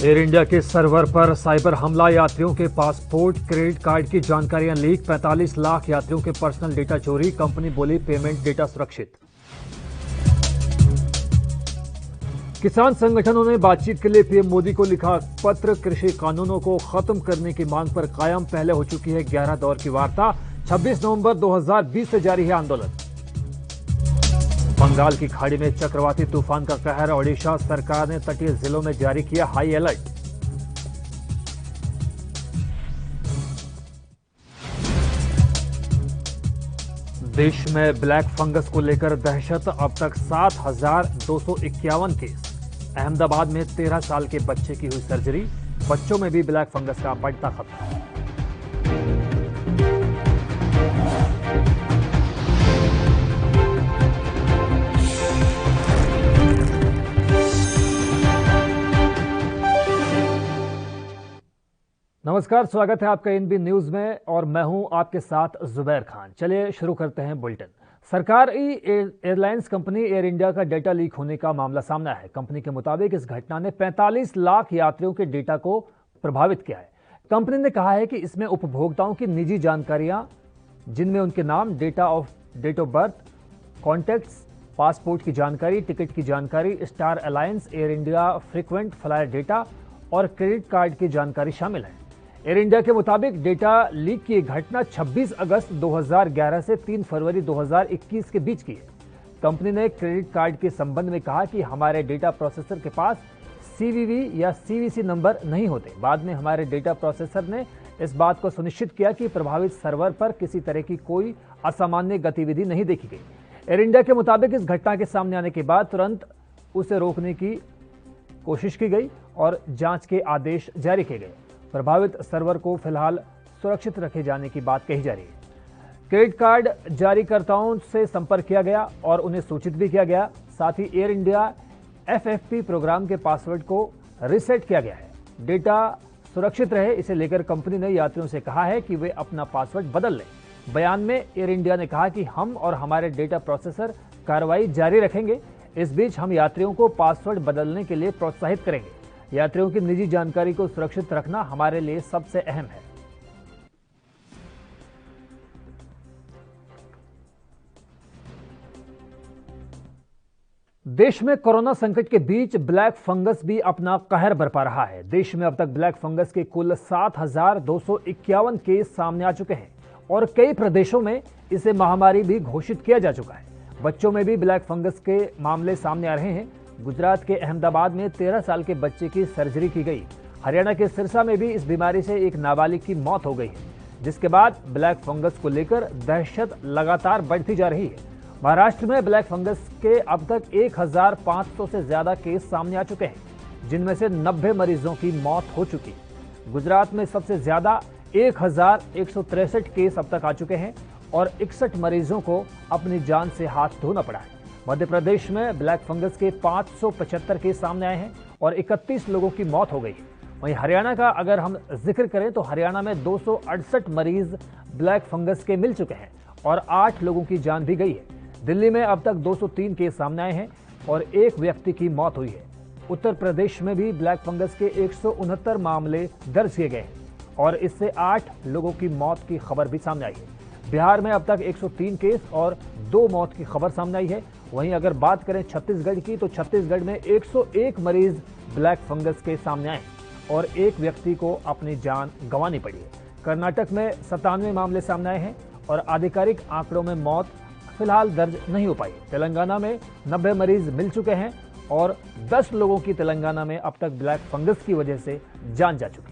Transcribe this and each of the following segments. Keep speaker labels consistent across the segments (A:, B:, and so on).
A: Air India के server पर cyber हमला, यात्रियों के पासपोर्ट, क्रेडिट कार्ड की जानकारियां लीक, 45 लाख यात्रियों के पर्सनल डेटा चोरी, कंपनी बोली पेमेंट डेटा सुरक्षित। किसान संगठनों ने बातचीत के लिए पीएम मोदी को लिखा पत्र, कृषि कानूनों को खत्म करने की मांग पर कायम, पहले हो चुकी है 11 दौर की वार्ता, 26 नवंबर 2020 से जारी है आंदोलन। बंगाल की खाड़ी में चक्रवाती तूफान का कहर, ओडिशा सरकार ने तटीय जिलों में जारी किया हाई अलर्ट। देश में ब्लैक फंगस को लेकर दहशत, अब तक 7,251 केस। अहमदाबाद में 13 साल के बच्चे की हुई सर्जरी, बच्चों में भी ब्लैक फंगस का बढ़ता खतरा। नमस्कार, स्वागत है आपका एनबी न्यूज में और मैं हूं आपके साथ जुबैर खान। चलिए शुरू करते हैं बुलेटिन। सरकारी एयरलाइंस कंपनी एयर इंडिया का डेटा लीक होने का मामला सामने आया है। कंपनी के मुताबिक इस घटना ने 45 लाख यात्रियों के डेटा को प्रभावित किया है। कंपनी ने कहा है कि इसमें उपभोक्ताओं की निजी जानकारियां, जिनमें उनके नाम, date of birth, contacts, passport की जानकारी, टिकट की जानकारी, Star Alliance, Air India frequent flyer data और क्रेडिट कार्ड की जानकारी शामिल है। एयर इंडिया के मुताबिक डेटा लीक की घटना 26 अगस्त 2011 से 3 फरवरी 2021 के बीच की है। कंपनी ने क्रेडिट कार्ड के संबंध में कहा कि हमारे डेटा प्रोसेसर के पास सीवीवी या सीवीसी नंबर नहीं होते। बाद में हमारे डेटा प्रोसेसर ने इस बात को सुनिश्चित किया कि प्रभावित सर्वर पर किसी तरह की कोई असामान्य गतिविधि नहीं देखी गई। एयर इंडिया के मुताबिक इस घटना के सामने आने के बाद तुरंत उसे रोकने की कोशिश की गई और जांच के आदेश जारी किए गए। प्रभावित सर्वर को फिलहाल सुरक्षित रखे जाने की बात कही जा रही है। क्रेडिट कार्ड जारीकर्ताओं से संपर्क किया गया और उन्हें सूचित भी किया गया। साथ ही एयर इंडिया एफएफपी प्रोग्राम के पासवर्ड को रीसेट किया गया है। डेटा सुरक्षित रहे, इसे लेकर कंपनी ने यात्रियों से कहा है कि वे अपना पासवर्ड बदल लें। बयान में एयर इंडिया ने कहा कि हम और हमारे डेटा प्रोसेसर कार्रवाई जारी रखेंगे। इस बीच हम यात्रियों को पासवर्ड बदलने के लिए प्रोत्साहित करेंगे। यात्रियों की निजी जानकारी को सुरक्षित रखना हमारे लिए सबसे अहम है। देश में कोरोना संकट के बीच ब्लैक फंगस भी अपना कहर बरपा रहा है। देश में अब तक ब्लैक फंगस के कुल 7,251 केस सामने आ चुके हैं और कई प्रदेशों में इसे महामारी भी घोषित किया जा चुका है। बच्चों में भी ब्लैक फंगस के मामले सामने आ रहे हैं। गुजरात के अहमदाबाद में 13 साल के बच्चे की सर्जरी की गई। हरियाणा के सिरसा में भी इस बीमारी से एक नाबालिग की मौत हो गई है, जिसके बाद ब्लैक फंगस को लेकर दहशत लगातार बढ़ती जा रही है। महाराष्ट्र में ब्लैक फंगस के अब तक 1,500 से ज्यादा केस सामने आ चुके हैं, जिनमें से 90 मरीजों की मौत हो चुकी है। गुजरात में सबसे ज्यादा 1,163 केस अब तक आ चुके हैं और 61 मरीजों को अपनी जान से हाथ धोना पड़ा है। मध्य प्रदेश में ब्लैक फंगस के 575 केस सामने आए हैं और 31 लोगों की मौत हो गई है। वहीं हरियाणा का अगर हम जिक्र करें तो हरियाणा में 268 मरीज ब्लैक फंगस के मिल चुके हैं और 8 लोगों की जान भी गई है। दिल्ली में अब तक 203 केस सामने आए हैं और 1 व्यक्ति की मौत हुई है। उत्तर प्रदेश में भी ब्लैक फंगस के 169 मामले दर्ज किए गए हैं और इससे 8 लोगों की मौत की खबर भी सामने आई है। बिहार में अब तक 103 केस और 2 मौत की खबर सामने आई है। वहीं अगर बात करें छत्तीसगढ़ की तो छत्तीसगढ़ में 101 मरीज ब्लैक फंगस के सामने आए और 1 व्यक्ति को अपनी जान गंवानी पड़ी है। कर्नाटक में 97 मामले सामने आए हैं और आधिकारिक आंकड़ों में मौत फिलहाल दर्ज नहीं हो पाई। तेलंगाना में 90 मरीज मिल चुके हैं और 10 लोगों की तेलंगाना में अब तक ब्लैक फंगस की वजह से जान जा चुकी है।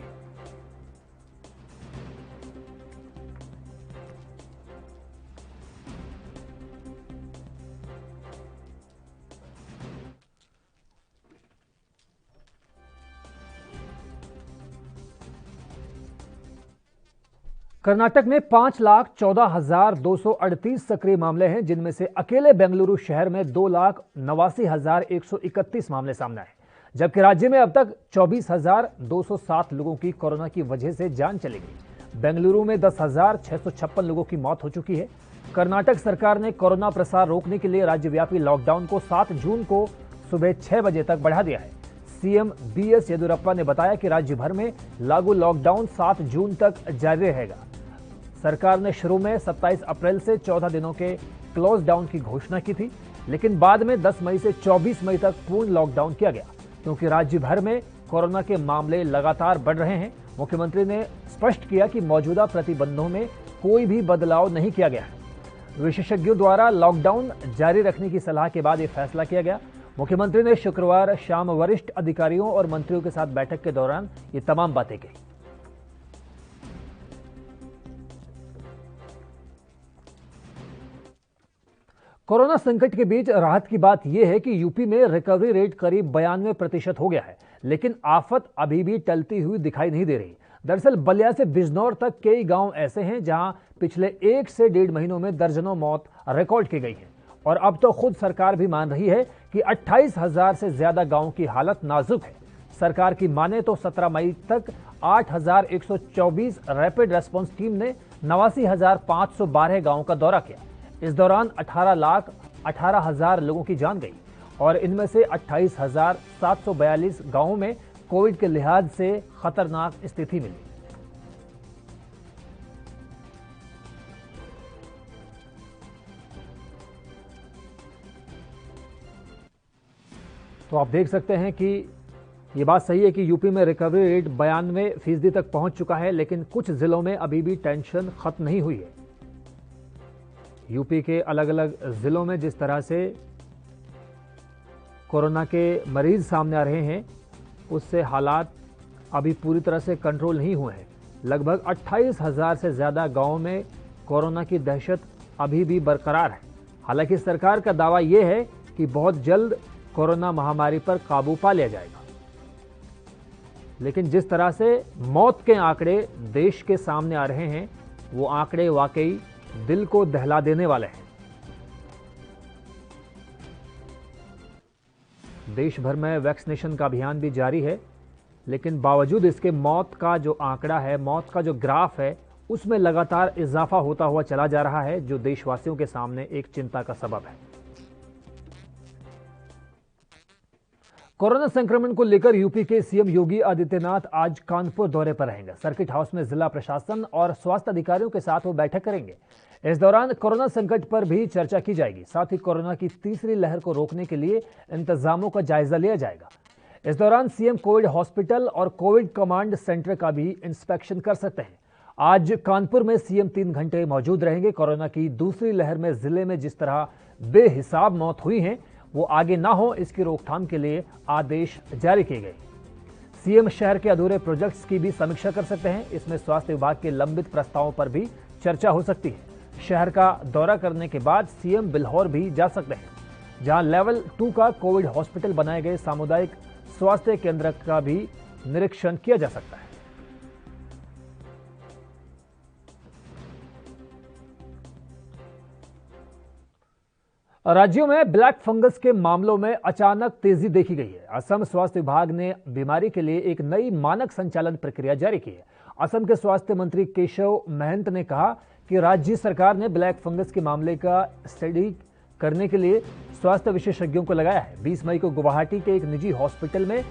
A: कर्नाटक में 5,14,238 सक्रिय मामले हैं, जिनमें से अकेले बेंगलुरु शहर में 2,89,131 मामले सामने आए, जबकि राज्य में अब तक 24,207 लोगों की कोरोना की वजह से जान चली गई। बेंगलुरु में 10,656 लोगों की मौत हो चुकी है। कर्नाटक सरकार ने कोरोना प्रसार रोकने के लिए राज्यव्यापी लॉकडाउन को 7 जून को सुबह 6 बजे तक बढ़ा दिया है। सीएम बीएस येदियुरप्पा ने बताया कि राज्य भर में लागू लॉकडाउन 7 जून तक जारी रहेगा। सरकार ने शुरू में 27 अप्रैल से 14 दिनों के क्लोज डाउन की घोषणा की थी, लेकिन बाद में 10 मई से 24 मई तक पूर्ण लॉकडाउन किया गया, क्योंकि राज्य भर में कोरोना के मामले लगातार बढ़ रहे हैं। मुख्यमंत्री ने स्पष्ट किया कि मौजूदा प्रतिबंधों में कोई भी बदलाव नहीं किया गया है। विशेषज्ञों द्वारा लॉकडाउन जारी रखने की सलाह के बाद यह फैसला किया गया। मुख्यमंत्री ने शुक्रवार शाम वरिष्ठ अधिकारियों और मंत्रियों के साथ बैठक के दौरान ये तमाम बातें कही। कोरोना संकट के बीच राहत की बात यह है कि यूपी में रिकवरी रेट करीब 92% हो गया है, लेकिन आफत अभी भी टलती हुई दिखाई नहीं दे रही। दरअसल बलिया से बिजनौर तक कई गांव ऐसे हैं जहां पिछले 1 से 1.5 महीनों में दर्जनों मौत रिकॉर्ड की गई है, और अब तो खुद सरकार भी मान रही है कि 28,000 से ज्यादा गांवों की हालत नाजुक है। सरकार की माने तो 17 मई तक 8,124 रैपिड रेस्पॉन्स टीम ने 89,512 गांवों का दौरा किया। इस दौरान 18,18,000 लोगों की जान गई और इनमें से 28,742 गांवों में कोविड के लिहाज से खतरनाक स्थिति मिली। तो आप देख सकते हैं कि ये बात सही है कि यूपी में रिकवरी रेट 92% तक पहुंच चुका है, लेकिन कुछ जिलों में अभी भी टेंशन खत्म नहीं हुई है। यूपी के अलग अलग जिलों में जिस तरह से कोरोना के मरीज सामने आ रहे हैं, उससे हालात अभी पूरी तरह से कंट्रोल नहीं हुए हैं। लगभग 28,000 से ज़्यादा गांवों में कोरोना की दहशत अभी भी बरकरार है। हालांकि सरकार का दावा यह है कि बहुत जल्द कोरोना महामारी पर काबू पा लिया जाएगा, लेकिन जिस तरह से मौत के आंकड़े देश के सामने आ रहे हैं, वो आंकड़े वाकई दिल को दहला देने वाले हैं। देश भर में वैक्सीनेशन का अभियान भी जारी है, लेकिन बावजूद इसके मौत का जो आंकड़ा है, मौत का जो ग्राफ है, उसमें लगातार इजाफा होता हुआ चला जा रहा है, जो देशवासियों के सामने एक चिंता का सबब है। कोरोना संक्रमण को लेकर यूपी के सीएम योगी आदित्यनाथ आज कानपुर दौरे पर रहेंगे। सर्किट हाउस में जिला प्रशासन और स्वास्थ्य अधिकारियों के साथ वो बैठक करेंगे। इस दौरान कोरोना संकट पर भी चर्चा की जाएगी। साथ ही कोरोना की तीसरी लहर को रोकने के लिए इंतजामों का जायजा लिया जाएगा। इस दौरान सीएम कोविड हॉस्पिटल और कोविड कमांड सेंटर का भी इंस्पेक्शन कर सकते हैं। आज कानपुर में सीएम 3 घंटे मौजूद रहेंगे। कोरोना की दूसरी लहर में जिले में जिस तरह बेहिसाब मौत हुई हैं, वो आगे ना हो, इसकी रोकथाम के लिए आदेश जारी किए गए। सीएम शहर के अधूरे प्रोजेक्ट्स की भी समीक्षा कर सकते हैं। इसमें स्वास्थ्य विभाग के लंबित प्रस्तावों पर भी चर्चा हो सकती है। शहर का दौरा करने के बाद सीएम बिल्हौर भी जा सकते हैं, जहां लेवल 2 का कोविड हॉस्पिटल बनाए गए सामुदायिक स्वास्थ्य केंद्र का भी निरीक्षण किया जा सकता है। राज्यों में ब्लैक फंगस के मामलों में अचानक तेजी देखी गई है। असम स्वास्थ्य विभाग ने बीमारी के लिए एक नई मानक संचालन प्रक्रिया जारी की है। असम के स्वास्थ्य मंत्री केशव महंत ने कहा कि राज्य सरकार ने ब्लैक फंगस के मामले का स्टडी करने के लिए स्वास्थ्य विशेषज्ञों को लगाया है। 20 मई को गुवाहाटी के एक निजी हॉस्पिटल में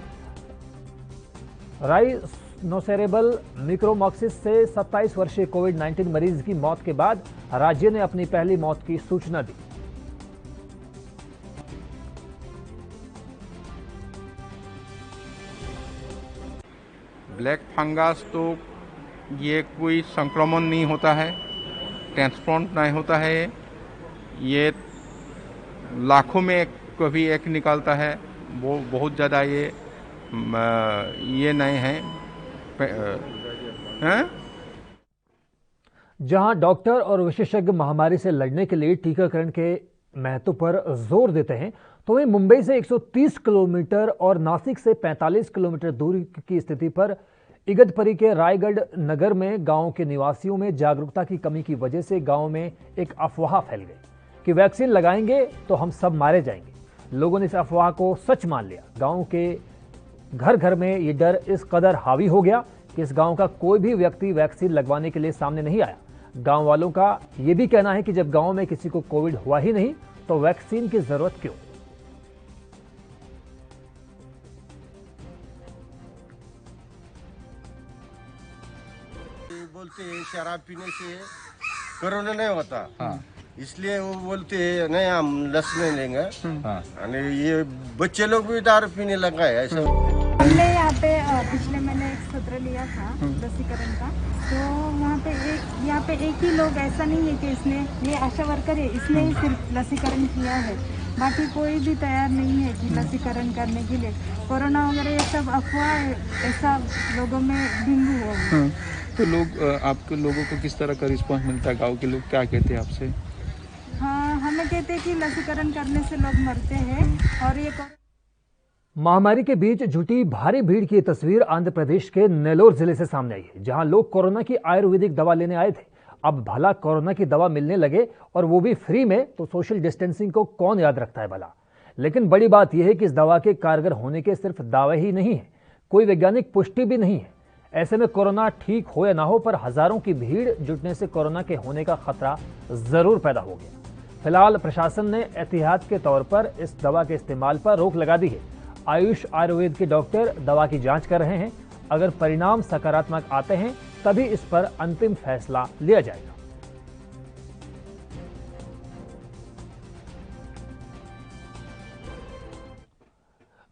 A: राइनोसेरेबल मिक्रोमॉक्सिस से 27 वर्षीय कोविड-19 मरीज की मौत के बाद राज्य ने अपनी पहली मौत की सूचना दी।
B: ब्लैक फंगस तो ये कोई संक्रमण नहीं होता है, ट्रांसप्लांट नहीं होता है। ये लाखों में कभी एक निकलता है, वो बहुत ज़्यादा ये नहीं है।
A: जहां डॉक्टर और विशेषज्ञ महामारी से लड़ने के लिए टीकाकरण के महत्व पर जोर देते हैं, तो वहीं मुंबई से 130 किलोमीटर और नासिक से 45 किलोमीटर दूरी की स्थिति पर इगतपुरी के रायगढ़ नगर में गांव के निवासियों में जागरूकता की कमी की वजह से गांव में एक अफवाह फैल गई कि वैक्सीन लगाएंगे तो हम सब मारे जाएंगे। लोगों ने इस अफवाह को सच मान लिया। गांव के घर घर में ये डर इस कदर हावी हो गया कि इस गांव का कोई भी व्यक्ति वैक्सीन लगवाने के लिए सामने नहीं आया। गांव वालों का यह भी कहना है कि जब गांव में किसी को कोविड हुआ ही नहीं तो वैक्सीन की जरूरत क्यों।
C: बोलते हैं शराब पीने से कोरोना नहीं होता, इसलिए वो बोलते हैं नहीं हम लस नहीं लेंगे। और ये बच्चे लोग भी दारू पीने लगा है ऐसा।
D: हमने यहाँ पे पिछले महीने एक सत्र लिया था लसीकरण का, तो यहाँ पे एक ही लोग ऐसा नहीं है कि इसने, ये आशा वर्कर है, इसने ही सिर्फ लसीकरण किया है, बाकी कोई भी तैयार नहीं है कि लसीकरण करने के लिए। कोरोना वगैरह ये सब अफवाह है, ऐसा लोगों में डेंगू हो।
E: तो लोग आपके लोगों को किस तरह का रिस्पांस मिलता है? गाँव के लोग क्या कहते हैं आपसे?
D: हाँ, हमें कहते हैं कि लसीकरण करने से लोग मरते हैं। और ये
A: महामारी के बीच जुटी भारी भीड़ की तस्वीर आंध्र प्रदेश के नेल्लोर जिले से सामने आई है, जहां लोग कोरोना की आयुर्वेदिक दवा लेने आए थे। अब भला कोरोना की दवा मिलने लगे और वो भी फ्री में, तो सोशल डिस्टेंसिंग को कौन याद रखता है भला। लेकिन बड़ी बात यह है कि इस दवा के कारगर होने के सिर्फ दावे ही नहीं है, कोई वैज्ञानिक पुष्टि भी नहीं है। ऐसे में कोरोना ठीक हो या ना हो, पर हजारों की भीड़ जुटने से कोरोना के होने का खतरा जरूर पैदा हो गया। फिलहाल प्रशासन ने एहतियात के तौर पर इस दवा के इस्तेमाल पर रोक लगा दी है। आयुष आयुर्वेद के डॉक्टर दवा की जांच कर रहे हैं। अगर परिणाम सकारात्मक आते हैं तभी इस पर अंतिम फैसला लिया जाएगा।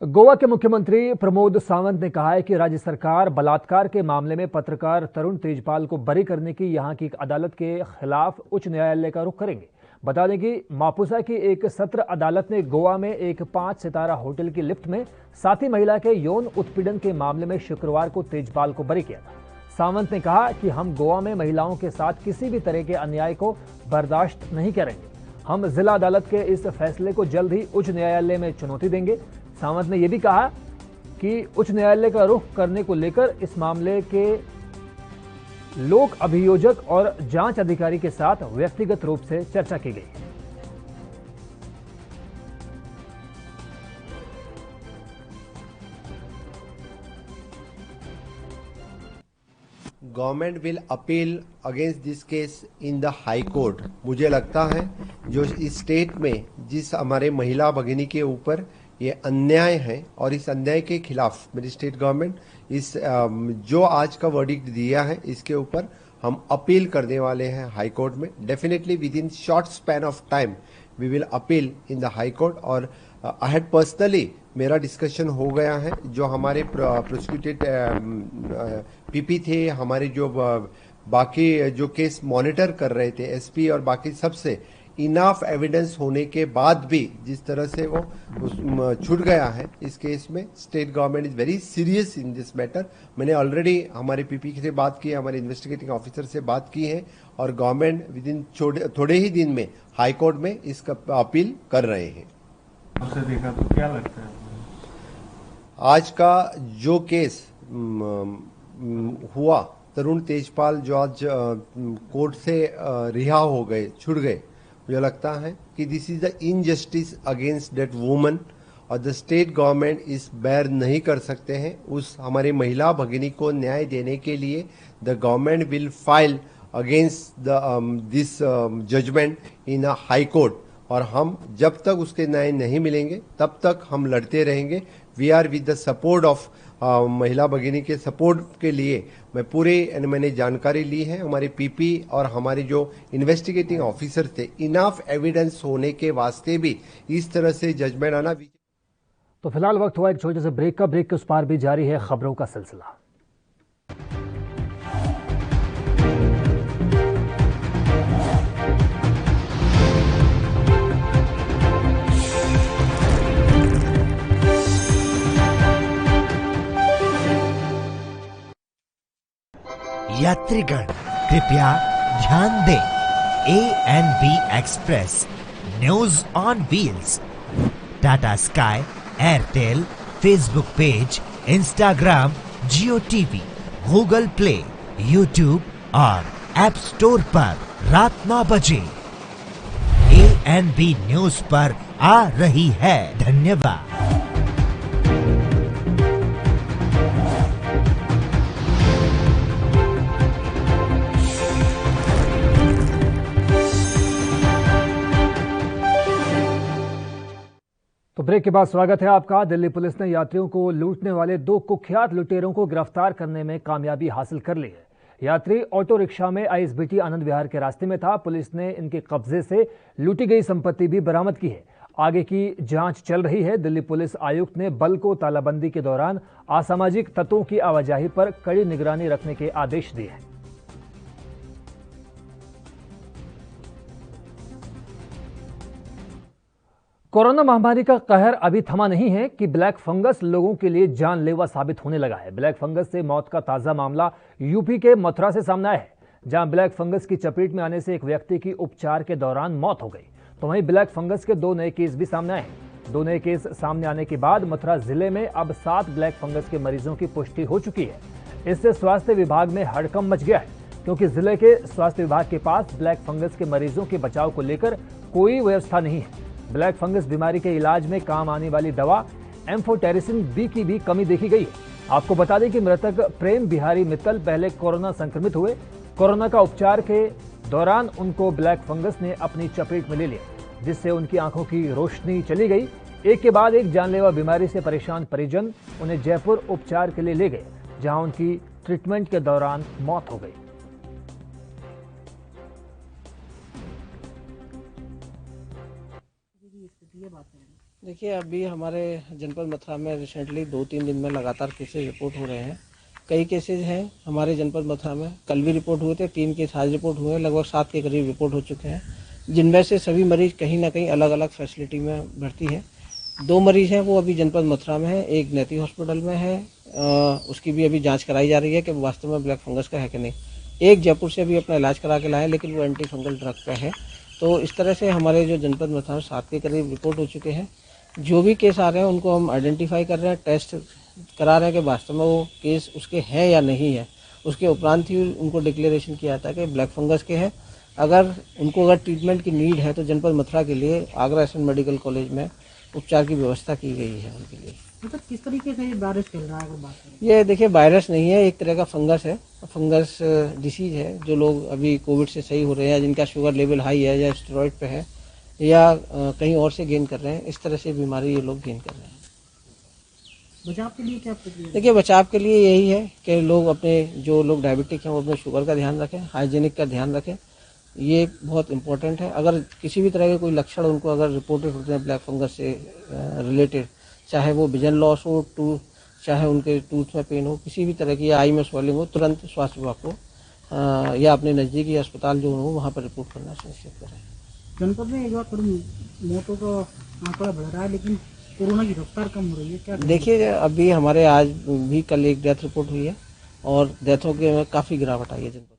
A: गोवा के मुख्यमंत्री प्रमोद सावंत ने कहा है कि राज्य सरकार बलात्कार के मामले में पत्रकार तरुण तेजपाल को बरी करने की यहां की एक अदालत के खिलाफ उच्च न्यायालय का रुख करेंगे। बता दें कि मापुसा की एक सत्र अदालत ने गोवा में एक 5 सितारा होटल की लिफ्ट में साथी महिला के यौन उत्पीड़न के मामले में शुक्रवार को तेजपाल को बरी किया था। सावंत ने कहा कि हम गोवा में महिलाओं के साथ किसी भी तरह के अन्याय को बर्दाश्त नहीं करेंगे। हम जिला अदालत के इस फैसले को जल्द ही उच्च न्यायालय में चुनौती देंगे। सावंत ने यह भी कहा कि उच्च न्यायालय का रुख करने को लेकर इस मामले के लोक अभियोजक और जांच अधिकारी के साथ व्यक्तिगत रूप से चर्चा की गई।
C: Government will appeal against this case in the high court. मुझे लगता है जो इस स्टेट में जिस हमारे महिला भगिनी के ऊपर ये अन्याय है और इस अन्याय के खिलाफ मेरी स्टेट गवर्नमेंट इस जो आज का वर्डिक्ट दिया है इसके ऊपर हम अपील करने वाले हैं हाई कोर्ट में। Definitely within short span of time we will appeal in the high court. और आई हैड पर्सनली मेरा डिस्कशन हो गया है जो हमारे प्रोसिक्यूटेड पीपी थे, हमारे जो बाकी जो केस मॉनिटर कर रहे थे एसपी और बाकी सबसे, इनाफ एविडेंस होने के बाद भी जिस तरह से वो छूट गया है इस केस में, state government is very serious in this matter. मैंने ऑलरेडी हमारे पीपी से बात की है, हमारे इन्वेस्टिगेटिंग ऑफिसर से बात की है और गवर्नमेंट विद इन थोड़े ही दिन में हाई कोर्ट में इसका अपील कर रहे हैं।
E: आपसे देखा तो क्या लगता है
C: आज का जो केस हुआ, तरुण तेजपाल जो आज कोर्ट से रिहा हो गए, छूट गए, मुझे लगता है कि this is the injustice against that woman और द स्टेट गवर्नमेंट इस बैर नहीं कर सकते हैं। उस हमारी महिला भगिनी को न्याय देने के लिए the government will file against this judgment in a high court और हम जब तक उसके न्याय नहीं मिलेंगे तब तक हम लड़ते रहेंगे। We are with the support of महिला भगिनी के सपोर्ट के लिए मैंने जानकारी ली है हमारे पीपी और हमारे जो इन्वेस्टिगेटिंग ऑफिसर थे, इनफ एविडेंस होने के वास्ते भी इस तरह से जजमेंट आना।
A: तो फिलहाल वक्त हुआ एक छोटे से ब्रेक का। ब्रेक के उस पार भी जारी है खबरों का सिलसिला।
F: यात्रीगण कृपया ध्यान दें, A&B express news on wheels Tata sky, Airtel, Facebook page, Instagram, Jio TV, Google play, YouTube और ऐप स्टोर पर रात 9 बजे A&B न्यूज पर आ रही है। धन्यवाद।
A: तो ब्रेक के बाद स्वागत है आपका। दिल्ली पुलिस ने यात्रियों को लूटने वाले 2 कुख्यात लुटेरों को गिरफ्तार करने में कामयाबी हासिल कर ली है। यात्री ऑटो रिक्शा में आईएसबीटी आनंद विहार के रास्ते में था। पुलिस ने इनके कब्जे से लूटी गई संपत्ति भी बरामद की है। आगे की जांच चल रही है। दिल्ली पुलिस आयुक्त ने बल को तालाबंदी के दौरान असामाजिक तत्वों की आवाजाही पर कड़ी निगरानी रखने के आदेश दिए हैं। कोरोना महामारी का कहर अभी थमा नहीं है कि ब्लैक फंगस लोगों के लिए जानलेवा साबित होने लगा है। ब्लैक फंगस से मौत का ताजा मामला यूपी के मथुरा से सामने आया है, जहां ब्लैक फंगस की चपेट में आने से एक व्यक्ति की उपचार के दौरान मौत हो गई। तो वहीं ब्लैक फंगस के 2 नए केस भी सामने आए हैं। 2 नए केस सामने आने के बाद मथुरा जिले में अब 7 ब्लैक फंगस के मरीजों की पुष्टि हो चुकी है। इससे स्वास्थ्य विभाग में हड़कंप मच गया है, क्योंकि जिले के स्वास्थ्य विभाग के पास ब्लैक फंगस के मरीजों के बचाव को लेकर कोई व्यवस्था नहीं है। ब्लैक फंगस बीमारी के इलाज में काम आने वाली दवा एम्फोटेरिसिन बी की भी कमी देखी गई है। आपको बता दें कि मृतक प्रेम बिहारी मित्तल पहले कोरोना संक्रमित हुए। कोरोना का उपचार के दौरान उनको ब्लैक फंगस ने अपनी चपेट में ले लिया, जिससे उनकी आंखों की रोशनी चली गई। एक के बाद एक जानलेवा बीमारी से परेशान परिजन उन्हें जयपुर उपचार के लिए ले गए, जहां उनकी ट्रीटमेंट के दौरान मौत हो गई।
G: देखिए, अभी हमारे जनपद मथुरा में रिसेंटली 2-3 दिन में लगातार केसेज रिपोर्ट हो रहे हैं। कई केसेज हैं हमारे जनपद मथुरा में, कल भी रिपोर्ट हुए थे। 3 केस आज रिपोर्ट हुए हैं, लगभग 7 के करीब रिपोर्ट हो चुके हैं, जिनमें से सभी मरीज कहीं ना कहीं अलग अलग फैसिलिटी में भर्ती है। 2 मरीज हैं वो अभी जनपद मथुरा में है, एक नेती हॉस्पिटल में है, उसकी भी अभी जाँच कराई जा रही है कि वास्तव में ब्लैक फंगस का है कि नहीं। एक जयपुर से भी अपना इलाज करा के लाए, लेकिन वो एंटी फंगल ड्रग का है। तो इस तरह से हमारे जो जनपद मथुरा में 7 के करीब रिपोर्ट हो चुके हैं। जो भी केस आ रहे हैं उनको हम आइडेंटिफाई कर रहे हैं, टेस्ट करा रहे हैं कि वास्तव में वो केस उसके हैं या नहीं है। उसके उपरांत ही उनको डिक्लेरेशन किया जाता है कि ब्लैक फंगस के हैं। अगर ट्रीटमेंट की नीड है तो जनपद मथुरा के लिए आगरा एसएन मेडिकल कॉलेज में उपचार की व्यवस्था की गई है उनके लिए।
H: मतलब किस तरीके से ये वायरस फैल रहा है अगर बात करें?
G: ये देखिए, वायरस नहीं है, एक तरह का फंगस है, फंगस डिसीज है। जो लोग अभी कोविड से सही हो रहे हैं, जिनका शुगर लेवल हाई है या स्टेरॉइड पे है या कहीं और से गेन कर रहे हैं, इस तरह से बीमारी ये लोग गेन कर रहे हैं।
H: बचाव के लिए क्या प्रक्रिया?
G: देखिए, बचाव के लिए यही है कि लोग अपने, जो लोग डायबिटिक हैं वो अपने शुगर का ध्यान रखें, हाइजीनिक का ध्यान रखें। ये बहुत इंपॉर्टेंट है। अगर किसी भी तरह के कोई लक्षण उनको अगर रिपोर्टेड होते हैं ब्लैक फंगस से रिलेटेड, चाहे वो विजन लॉस हो, चाहे उनके टूथ में पेन हो, किसी भी तरह की, या आई में स्वेलिंग हो, तुरंत स्वास्थ्य विभाग को या अपने नज़दीकी अस्पताल जो हो वहाँ पर रिपोर्ट करना सुनिश्चित करें।
H: जनपद में एक बार थोड़ी मौतों का आंकड़ा बढ़ रहा है, लेकिन कोरोना की रफ्तार कम हो रही है, क्या?
G: देखिए, अभी हमारे आज भी कल एक डेथ रिपोर्ट हुई है और डेथों के काफ़ी गिरावट आई है जनपद।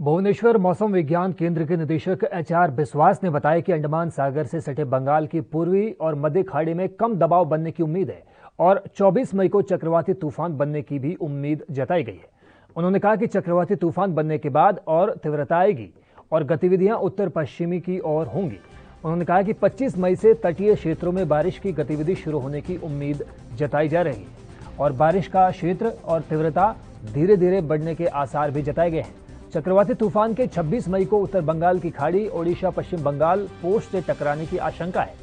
A: भुवनेश्वर मौसम विज्ञान केंद्र के निदेशक HR बिस्वास ने बताया कि अंडमान सागर से सटे बंगाल की पूर्वी और मध्य खाड़ी में कम दबाव बनने की उम्मीद है और 24 मई को चक्रवाती तूफान बनने की भी उम्मीद जताई गई है। उन्होंने कहा कि चक्रवाती तूफान बनने के बाद और तीव्रता आएगी और गतिविधियां उत्तर पश्चिमी की ओर होंगी। उन्होंने कहा कि 25 मई से तटीय क्षेत्रों में बारिश की गतिविधि शुरू होने की उम्मीद जताई जा रही है और बारिश का क्षेत्र और तीव्रता धीरे धीरे बढ़ने के आसार भी जताए गए हैं। चक्रवाती तूफान के 26 मई को उत्तर बंगाल की खाड़ी, ओडिशा, पश्चिम बंगाल कोस्ट से टकराने की आशंका है।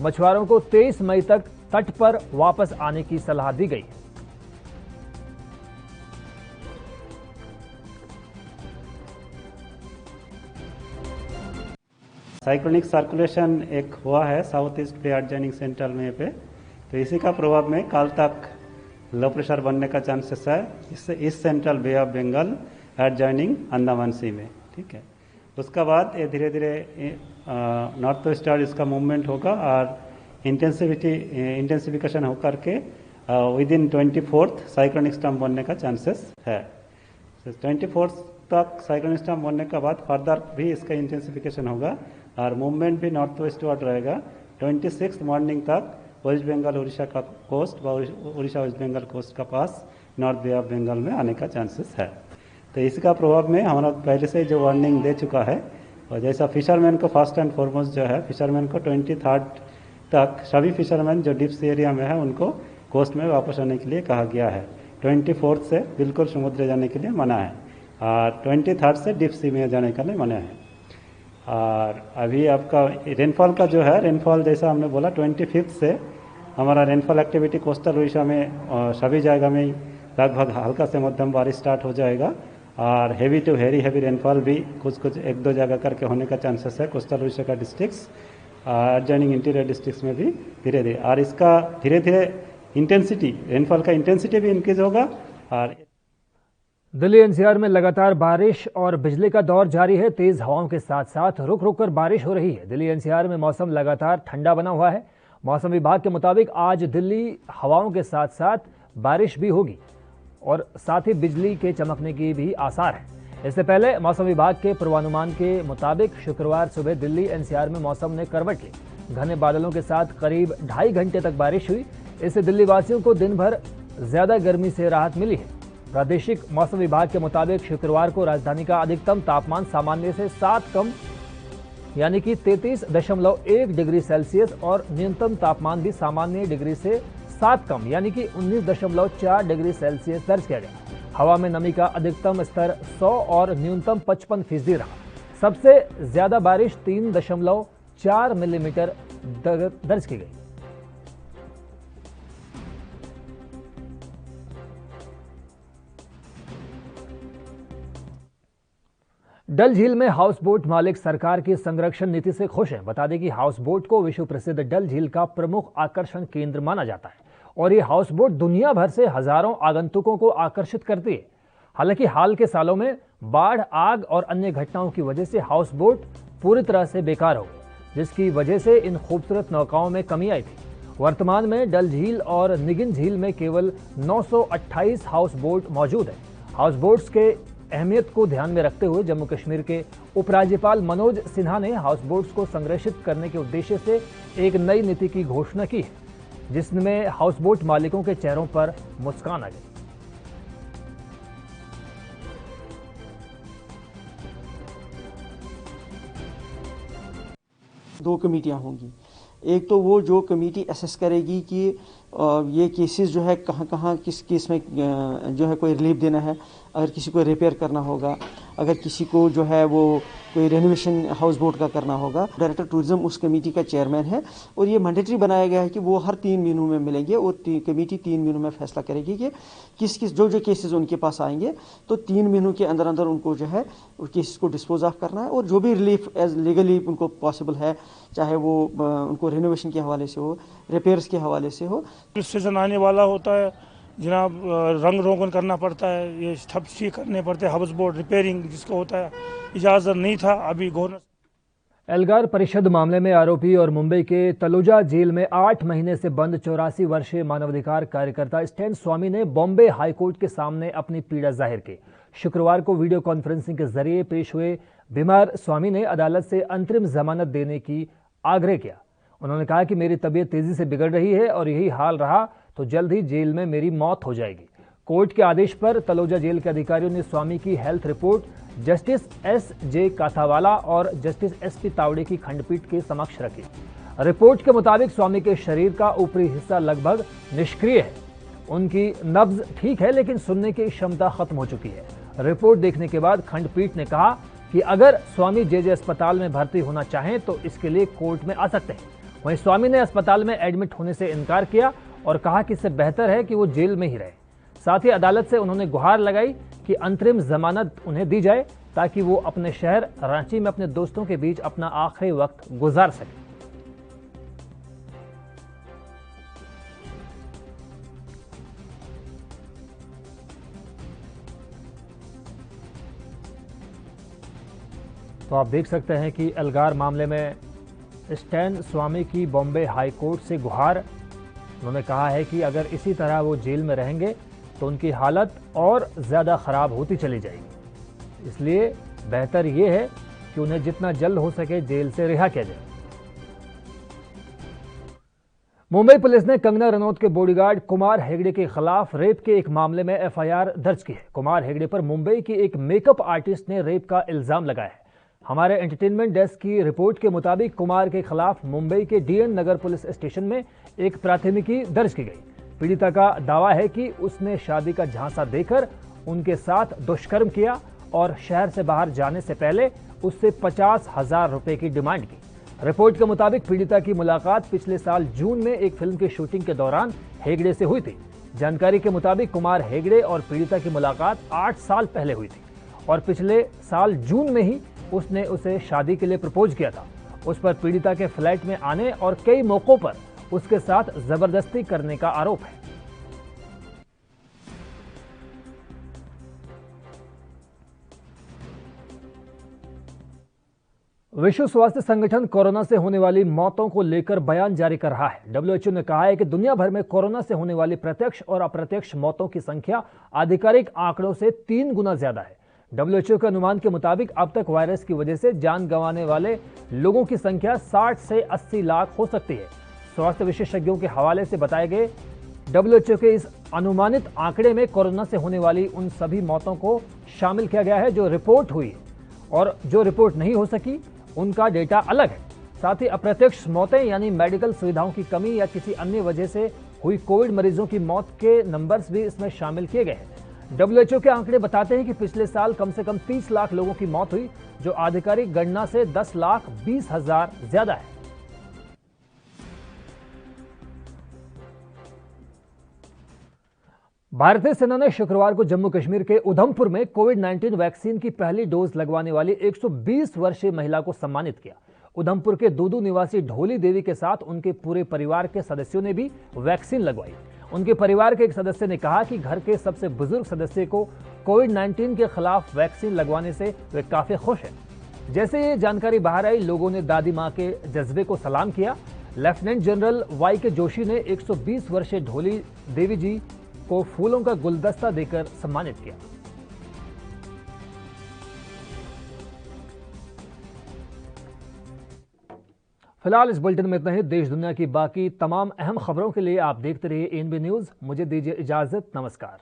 A: मछुआरों को 23 मई तक तट पर वापस आने की सलाह दी गई है।
I: साइक्लोनिक सर्कुलेशन एक हुआ है south east play adjoining central में पे, तो इसी का प्रभाव में कल तक लो प्रेशर बनने का चांसेस है इस central bay of Bengal adjoining Andaman sea में। ठीक है, उसका बाद ये धीरे धीरे नॉर्थ वेस्टर्ड इसका मूवमेंट होगा और इंटेंसिफिकेशन होकर के with in 24th cyclonic storm बनने का चांसेस है। 24th तक साइक्लोनिक स्टॉर्म बनने के बाद फर्दर भी इसका इंटेंसिफिकेशन होगा और मूवमेंट भी नॉर्थ वेस्टवर्ड रहेगा। 26 मॉर्निंग तक वेस्ट बंगाल उड़ीसा का कोस्ट व उड़ीसा वेस्ट बंगाल कोस्ट का पास नॉर्थ बे ऑफ बंगाल में आने का चांसेस है। तो इसका प्रभाव में हमारा पहले से जो वार्निंग दे चुका है, और जैसा फिशरमैन को फर्स्ट एंड फॉरमोस्ट जो है, फिशरमैन को 23rd तक सभी फिशरमैन जो डिप्स एरिया में है उनको कोस्ट में वापस आने के लिए कहा गया है। 24th से बिल्कुल समुद्र जाने के लिए मना है और 23rd से डीप सी में जाने के लिए मना है। और अभी आपका रेनफॉल का जो है, रेनफॉल जैसा हमने बोला 25th से हमारा रेनफॉल एक्टिविटी कोस्टल उड़ीसा में सभी जगह में लगभग हल्का से मध्यम बारिश स्टार्ट हो जाएगा और heavy to very heavy rainfall भी कुछ एक दो जगह करके होने का चांसेस है कोस्टल उड़ीसा का डिस्ट्रिक्ट्स, एडजॉइनिंग इंटीरियर डिस्ट्रिक्ट्स में भी धीरे धीरे, और इसका धीरे धीरे इंटेंसिटी, रेनफॉल का इंटेंसिटी भी इंक्रीज होगा। और
A: दिल्ली एनसीआर में लगातार बारिश और बिजली का दौर जारी है। तेज हवाओं के साथ साथ रुक रुक कर बारिश हो रही है। दिल्ली एनसीआर में मौसम लगातार ठंडा बना हुआ है। मौसम विभाग के मुताबिक आज दिल्ली हवाओं के साथ साथ बारिश भी होगी और साथ ही बिजली के चमकने की भी आसार है। इससे पहले मौसम विभाग के पूर्वानुमान के मुताबिक शुक्रवार सुबह दिल्ली एनसीआर में मौसम ने करवट ली। घने बादलों के साथ करीब 2.5 घंटे तक बारिश हुई। इससे दिल्ली वासियों को दिन भर ज्यादा गर्मी से राहत मिली है। प्रादेशिक मौसम विभाग के मुताबिक शुक्रवार को राजधानी का अधिकतम तापमान सामान्य से 7 कम यानी कि 33.1 डिग्री सेल्सियस और न्यूनतम तापमान भी सामान्य डिग्री से 7 कम यानी कि 19.4 डिग्री सेल्सियस दर्ज किया गया। हवा में नमी का अधिकतम स्तर 100 और न्यूनतम 55% रहा। सबसे ज्यादा बारिश 3.4 मिलीमीटर दर्ज की गई। डल झील में हाउस बोट मालिक सरकार की संरक्षण नीति से खुश हैं। बता दें कि हाउस बोट को विश्व प्रसिद्ध डल झील का प्रमुख आकर्षण केंद्र माना जाता है और ये हाउस बोट दुनिया भर से हजारों आगंतुकों को आकर्षित करती है। हालांकि हाल के सालों में बाढ़, आग और अन्य घटनाओं की वजह से हाउस बोट पूरी तरह से बेकार हो गई, जिसकी वजह से इन खूबसूरत नौकाओं में कमी आई थी। वर्तमान में डल झील और निगिन झील में केवल 928 हाउस बोट मौजूद है। हाउस बोट्स के अहमियत को ध्यान में रखते हुए जम्मू कश्मीर के उपराज्यपाल मनोज सिन्हा ने हाउस बोट्स को संरक्षित करने के उद्देश्य से एक नई नीति की घोषणा की है, जिसमें हाउस बोट मालिकों के चेहरों पर मुस्कान आ गई।
J: दो कमेटियां होंगी। एक तो वो जो कमेटी असेस करेगी कि ये केसेस जो है कहाँ कहाँ किस केस में जो है कोई रिलीफ देना है, अगर किसी को रिपेयर करना होगा, अगर किसी को जो है वो कोई रेनोवेशन हाउस बोट का करना होगा। डायरेक्टर टूरिज्म उस कमेटी का चेयरमैन है और ये मैंडेटरी बनाया गया है कि वो हर 3 महीनों में मिलेंगे और कमेटी 3 महीनों में फैसला करेगी कि किस किस जो केसेस उनके पास आएंगे तो 3 महीनों के अंदर अंदर उनको जो है केसेस को डिस्पोज ऑफ करना है और जो भी रिलीफ एज लीगली उनको पॉसिबल है, चाहे वो उनको रेनोवेशन के हवाले से हो, रिपेयर्स के हवाले से हो।
K: सीजन आने वाला होता है जनाब, रंग रोगन करना पड़ता है, ये सब ठीक करने पड़ते हैं, हाउस बोट रिपेयरिंग जिसको होता है, इजाज़त नहीं था अभी गवर्नर।
A: एल्गार परिषद मामले में आरोपी और मुंबई के तलुजा जेल में 8 महीने से बंद 84 वर्षीय मानवाधिकार कार्यकर्ता स्टैन स्वामी ने बॉम्बे हाईकोर्ट के सामने अपनी पीड़ा जाहिर की। शुक्रवार को वीडियो कॉन्फ्रेंसिंग के जरिए पेश हुए बीमार स्वामी ने अदालत से अंतरिम जमानत देने की आग्रह किया। उन्होंने कहा कि मेरी तबीयत तेजी से बिगड़ रही है और यही हाल रहा तो जल्द ही जेल में मेरी मौत हो जाएगी। कोर्ट के आदेश पर तलोजा जेल के अधिकारियों ने स्वामी की health report justice S.J. Kathawala और जस्टिस S.P. तावड़े की खंडपीठ के समक्ष रखी। रिपोर्ट के मुताबिक स्वामी के शरीर का ऊपरी हिस्सा लगभग निष्क्रिय है। उनकी नब्ज ठीक है लेकिन सुनने की क्षमता खत्म हो चुकी है। रिपोर्ट देखने के बाद खंडपीठ ने कहा कि अगर स्वामी जे अस्पताल में भर्ती होना चाहें तो इसके लिए कोर्ट में आ सकते हैं। वहीं स्वामी ने अस्पताल में एडमिट होने से इनकार किया और कहा कि इससे बेहतर है कि वो जेल में ही रहे। साथ ही अदालत से उन्होंने गुहार लगाई कि अंतरिम जमानत उन्हें दी जाए ताकि वो अपने शहर रांची में अपने दोस्तों के बीच अपना आखिरी वक्त गुजार सके। तो आप देख सकते हैं कि एल्गार मामले में स्टैन स्वामी की बॉम्बे हाई कोर्ट से गुहार। उन्होंने कहा है कि अगर इसी तरह वो जेल में रहेंगे तो उनकी हालत और ज़्यादा ख़राब होती चली जाएगी, इसलिए बेहतर ये है कि उन्हें जितना जल्द हो सके जेल से रिहा किया जाए। मुंबई पुलिस ने कंगना रनौत के बॉडीगार्ड कुमार हेगड़े के खिलाफ रेप के एक मामले में FIR दर्ज की है। कुमार हेगड़े पर मुंबई की एक मेकअप आर्टिस्ट ने रेप का इल्जाम लगाया है। हमारे एंटरटेनमेंट डेस्क की रिपोर्ट के मुताबिक कुमार के खिलाफ मुंबई के DN नगर पुलिस स्टेशन में एक प्राथमिकी दर्ज की गई। पीड़िता का दावा है कि उसने शादी का झांसा देकर उनके साथ दुष्कर्म किया और शहर से बाहर जाने से पहले उससे 50,000 रुपए की डिमांड की। रिपोर्ट के मुताबिक पीड़िता की मुलाकात पिछले साल जून में एक फिल्म की शूटिंग के दौरान हेगड़े से हुई थी। जानकारी के मुताबिक कुमार हेगड़े और पीड़िता की मुलाकात 8 साल पहले हुई थी। और पिछले साल जून में ही उसने उसे शादी के लिए प्रपोज किया था। उस पर पीड़िता के फ्लैट में आने और कई मौकों पर उसके साथ जबरदस्ती करने का आरोप है। विश्व स्वास्थ्य संगठन कोरोना से होने वाली मौतों को लेकर बयान जारी कर रहा है। डब्ल्यूएचओ ने कहा है कि दुनिया भर में कोरोना से होने वाली प्रत्यक्ष और अप्रत्यक्ष मौतों की संख्या आधिकारिक आंकड़ों से 3 गुना ज्यादा है। डब्ल्यूएचओ के अनुमान के मुताबिक अब तक वायरस की वजह से जान गंवाने वाले लोगों की संख्या 60 से 80 लाख हो सकती है। स्वास्थ्य विशेषज्ञों के हवाले से बताए गए डब्ल्यूएचओ के इस अनुमानित आंकड़े में कोरोना से होने वाली उन सभी मौतों को शामिल किया गया है जो रिपोर्ट हुई और जो रिपोर्ट नहीं हो सकी उनका डेटा अलग है। साथ ही अप्रत्यक्ष मौतें यानी मेडिकल सुविधाओं की कमी या किसी अन्य वजह से हुई कोविड मरीजों की मौत के नंबर्स भी इसमें शामिल किए गए हैं। डब्ल्यूएचओ के आंकड़े बताते हैं कि पिछले साल कम से कम 30 लाख लोगों की मौत हुई, जो आधिकारिक गणना से 10,20,000 ज्यादा है। भारतीय सेना ने शुक्रवार को जम्मू कश्मीर के उधमपुर में कोविड-19 वैक्सीन की पहली डोज लगवाने वाली 120 वर्षीय महिला को सम्मानित किया। उधमपुर के दूदू निवासी ढोली देवी के साथ उनके पूरे परिवार के सदस्यों ने भी वैक्सीन लगवाई। उनके परिवार के एक सदस्य ने कहा कि घर के सबसे बुजुर्ग सदस्य को कोविड-19 के खिलाफ वैक्सीन लगवाने से वे काफी खुश हैं। जैसे ये जानकारी बाहर आई, लोगों ने दादी मां के जज्बे को सलाम किया। लेफ्टिनेंट जनरल वाई के जोशी ने 120 वर्षीय ढोली देवी जी को फूलों का गुलदस्ता देकर सम्मानित किया। फिलहाल इस बुलेटिन में इतना ही। देश दुनिया की बाकी तमाम अहम खबरों के लिए आप देखते रहिए एएनबी न्यूज। मुझे दीजिए इजाजत। नमस्कार।